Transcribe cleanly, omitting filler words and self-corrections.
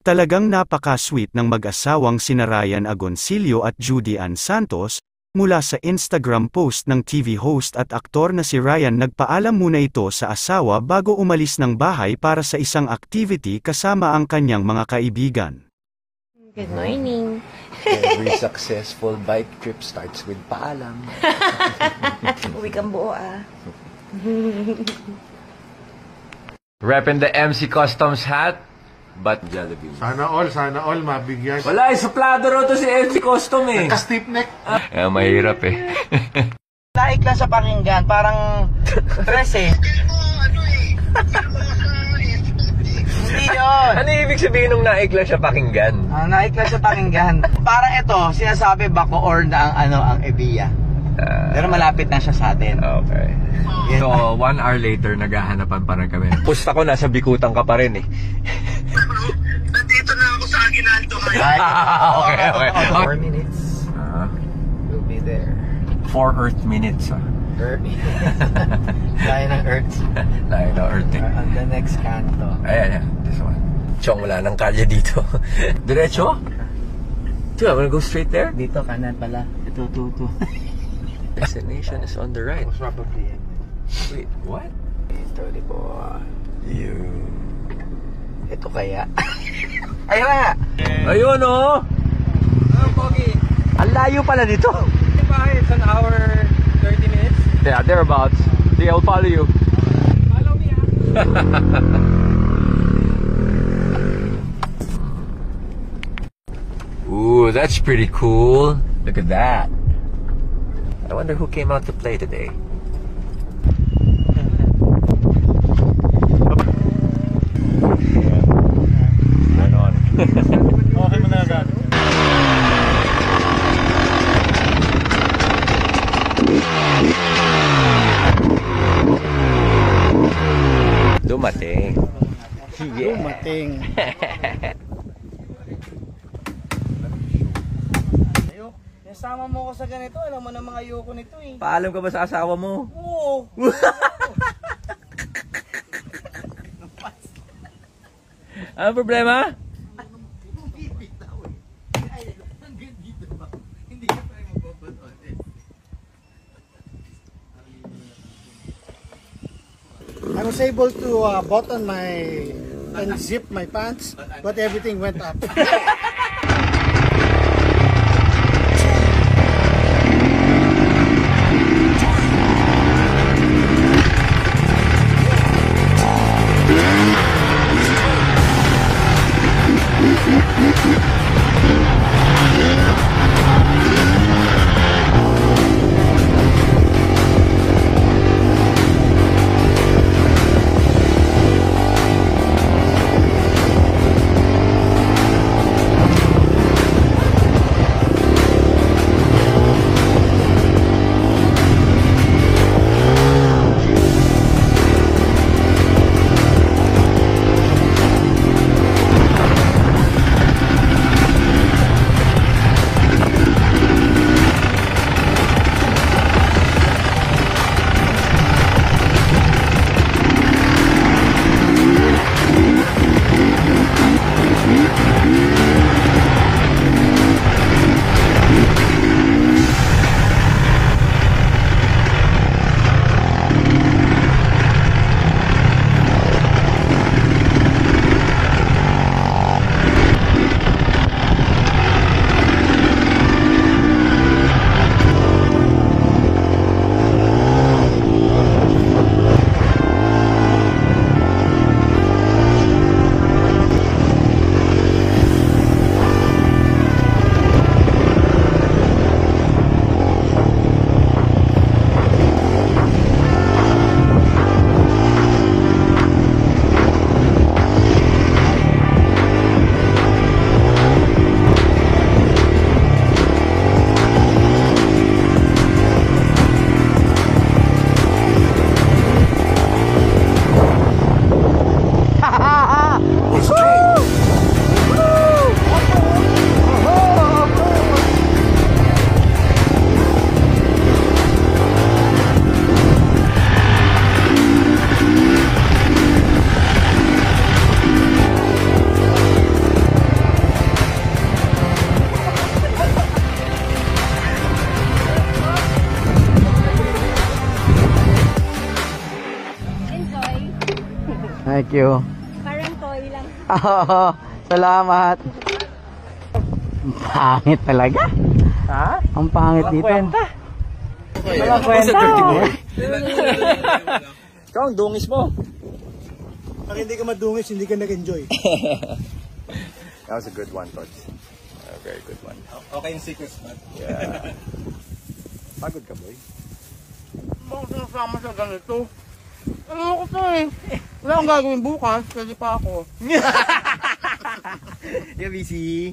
Talagang napaka-sweet ng mag-asawang sina Ryan Agoncillo at Judy Ann Santos. Mula sa Instagram post ng TV host at aktor na si Ryan, nagpaalam muna ito sa asawa bago umalis ng bahay para sa isang activity kasama ang kanyang mga kaibigan. Good morning. Every successful bike trip starts with paalam. Uwi kang buo Repping the MC Customs hat, but Jollibee. Sana all mabigyan. Wala, suplado raw to si MC Custom eh. Naka-stiff neck. Mahirap eh. Naik lang sa pakinggan, parang stress eh. Hindi yun. Ano ibig sabihin nung naikla siya pakinggan? Naik lang sa pakinggan. Parang ito, sinasabi Bacoor na ang Ebiya. Pero malapit na siya sa atin. Okay. So, 1 hour later, naghahanapan pa rin kami. Pusta ko, nasa Bikutan ka pa rin eh. Nandito na ako sa Aguinaldo. Okay. 4 minutes. We'll be there. 4 Earth minutes. Earth. Layo ng Earth. Layo ng Earth eh. On the next canto. Ayan. This one. Chong, wala nang kalye dito. Diretso? Dude, I'm gonna go straight there? Dito, kanan pala. Ito. Destination is on the right. Probably. Wait, what? Ito, di po. Ito kaya. Ayun nga! Ayun oh! Pogi. Ang layo pala dito. It's an hour, 30 minutes. Yeah, thereabouts. See, I'll follow you. Follow me Ooh, that's pretty cool. Look at that. I wonder who came out to play today. Right on. Okay mo na agad. Dumating. Yeah. Dumating. Nasama mo ko sa ganito, alam mo na mga ayoko nito eh. Paalam ka ba sa asawa mo? Oo. Ano problema? I was able to button and zip my pants, but everything went up. Thank you. Parang toy lang. Oo, salamat. Ang pangit talaga. Ha? Ang pangit dito. Walang kwenta. Ikaw ang dungis mo. Pag hindi ka madungis, hindi ka nag-enjoy. That was a good one, Tots. A very good one. Okay yung secret spot. Yeah. Pagod ka, boy. Bakit sinasama sa ganito? Ano ko to eh. Wala akong gagawin bukas, pwede pa ako. Yeah, busy.